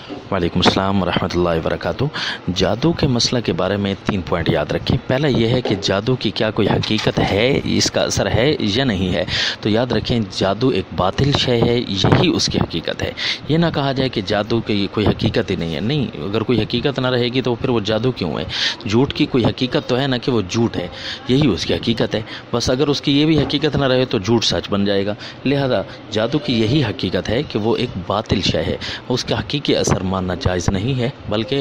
वालेकुम अस्सलाम वरहमतुल्लाहि वबरकातुहू। जादू के मसला के बारे में 3 पॉइंट याद रखें। पहला यह है कि जादू की क्या कोई हकीकत है, इसका असर है या नहीं है। तो याद रखें, जादू एक बातिल शय है, यही उसकी हकीकत है। ये ना कहा जाए कि जादू की कोई हकीकत ही नहीं है। नहीं, अगर कोई हकीकत ना रहेगी तो फिर वो जादू क्यों है। झूठ की कोई हकीकत तो है ना कि वो झूठ है, यही उसकी हकीकत है। बस अगर उसकी ये भी हकीकत ना रहे तो झूठ सच बन जाएगा। लिहाजा जादू की यही हकीकत है कि वो एक बातिल शय है, उसका हकीकी असर मानना जायज़ नहीं है, बल्कि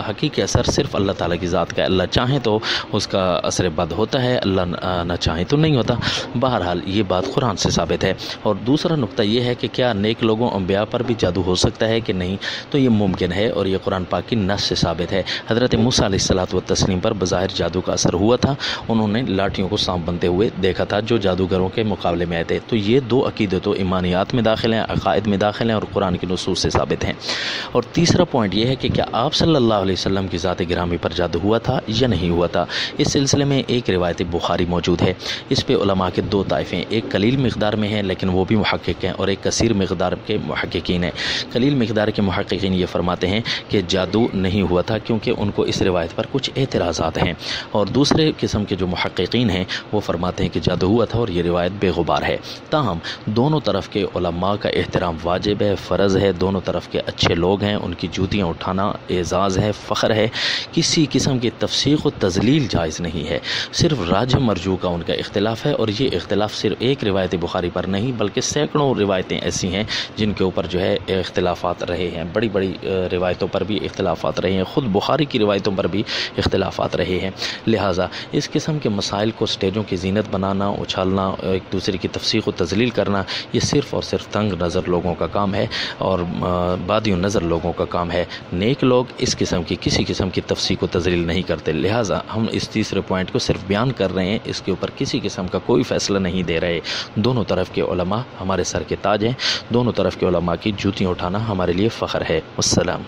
हकीकी असर सिर्फ अल्लाह ताला की ज़ात का है। अल्लाह चाहे तो उसका असर बद होता है, अल्लाह ना चाहे तो नहीं होता। बहरहाल ये बात कुरान से साबित है। और दूसरा नुक्ता ये है कि क्या नेक लोगों अंबिया पर भी जादू हो सकता है कि नहीं, तो ये मुमकिन है और ये कुरान पाक की नस से साबित है। हज़रत मूसा अलैहिस्सलातु व तस्लीम पर बज़ाहिर जादू का असर हुआ था। उन्होंने लाठियों को सांप बनते हुए देखा था जो जादूगरों के मुकाबले में आए थे। तो ये दो अकीदतों ईमानियात में दाखिल हैं, अकायद में दाखिल हैं और कुरान की नसूस से साबित हैं। और तीसरा पॉइंट ये है कि क्या आप सल्लल्लाहु अलैहि वसल्लम की ज़ात गिरामी पर जादू हुआ था या नहीं हुआ था। इस सिलसिले में एक रिवायत बुखारी मौजूद है। इस पे उलमा के दो ताइफ़े, एक कलील मिक़दार में है लेकिन वो भी मुहक्किक हैं, और एक कसीर मिक़दार के मुहक्किकीन हैं। कलील मिक़दार के मुहक्किकीन ये फरमाते हैं कि जादू नहीं हुआ था क्योंकि उनको इस रिवायत पर कुछ एतराज़ात हैं, और दूसरे किस्म के जो मुहक्किकीन हैं वो फरमाते हैं कि जादू हुआ था और ये रिवायत बेगुबार है। ताहम दोनों तरफ के उलमा का एहतराम वाजिब है, फ़र्ज़ है। दोनों तरफ के अच्छे लोग हैं, उनकी जूतियाँ उठाना एज़ाज़ है, फ़ख्र है। किसी किस्म की तफ़सीक़ व तज़लील जायज़ नहीं है। सिर्फ राज मरजू का उनका इख्तिलाफ़ है, और ये इख्तिलाफ़ सिर्फ एक रिवायत बुखारी पर नहीं बल्कि सैकड़ों रिवायतें ऐसी हैं जिनके ऊपर जो है इख्तिलाफ़ात रहे हैं। बड़ी बड़ी रिवायतों पर भी इख्तिलाफ़ात रहे हैं, ख़ुद बुखारी की रिवायतों पर भी इख्तिलाफ़ात रहे हैं। लिहाजा इस किस्म के मसाइल को स्टेजों की जीनत बनाना, उछालना, एक दूसरे की तफ़सीक़ व तज़लील करना, ये सिर्फ़ और सिर्फ तंग नज़र लोगों का काम है और बादियों नज़र लोगों का काम है। नेक लोग इस किस्म की किसी किस्म की तफ़सीक़ व तज़लील नहीं करते। लिहाजा हम इस तीसरे पॉइंट को सिर्फ बयान कर रहे हैं, इसके ऊपर किसी किस्म का कोई फ़ैसला नहीं दे रहे। दोनों तरफ के उलमा हमारे सर के ताज हैं, दोनों तरफ के उलमा की जूतियाँ उठाना हमारे लिए फ़ख्र है। वस्सलाम।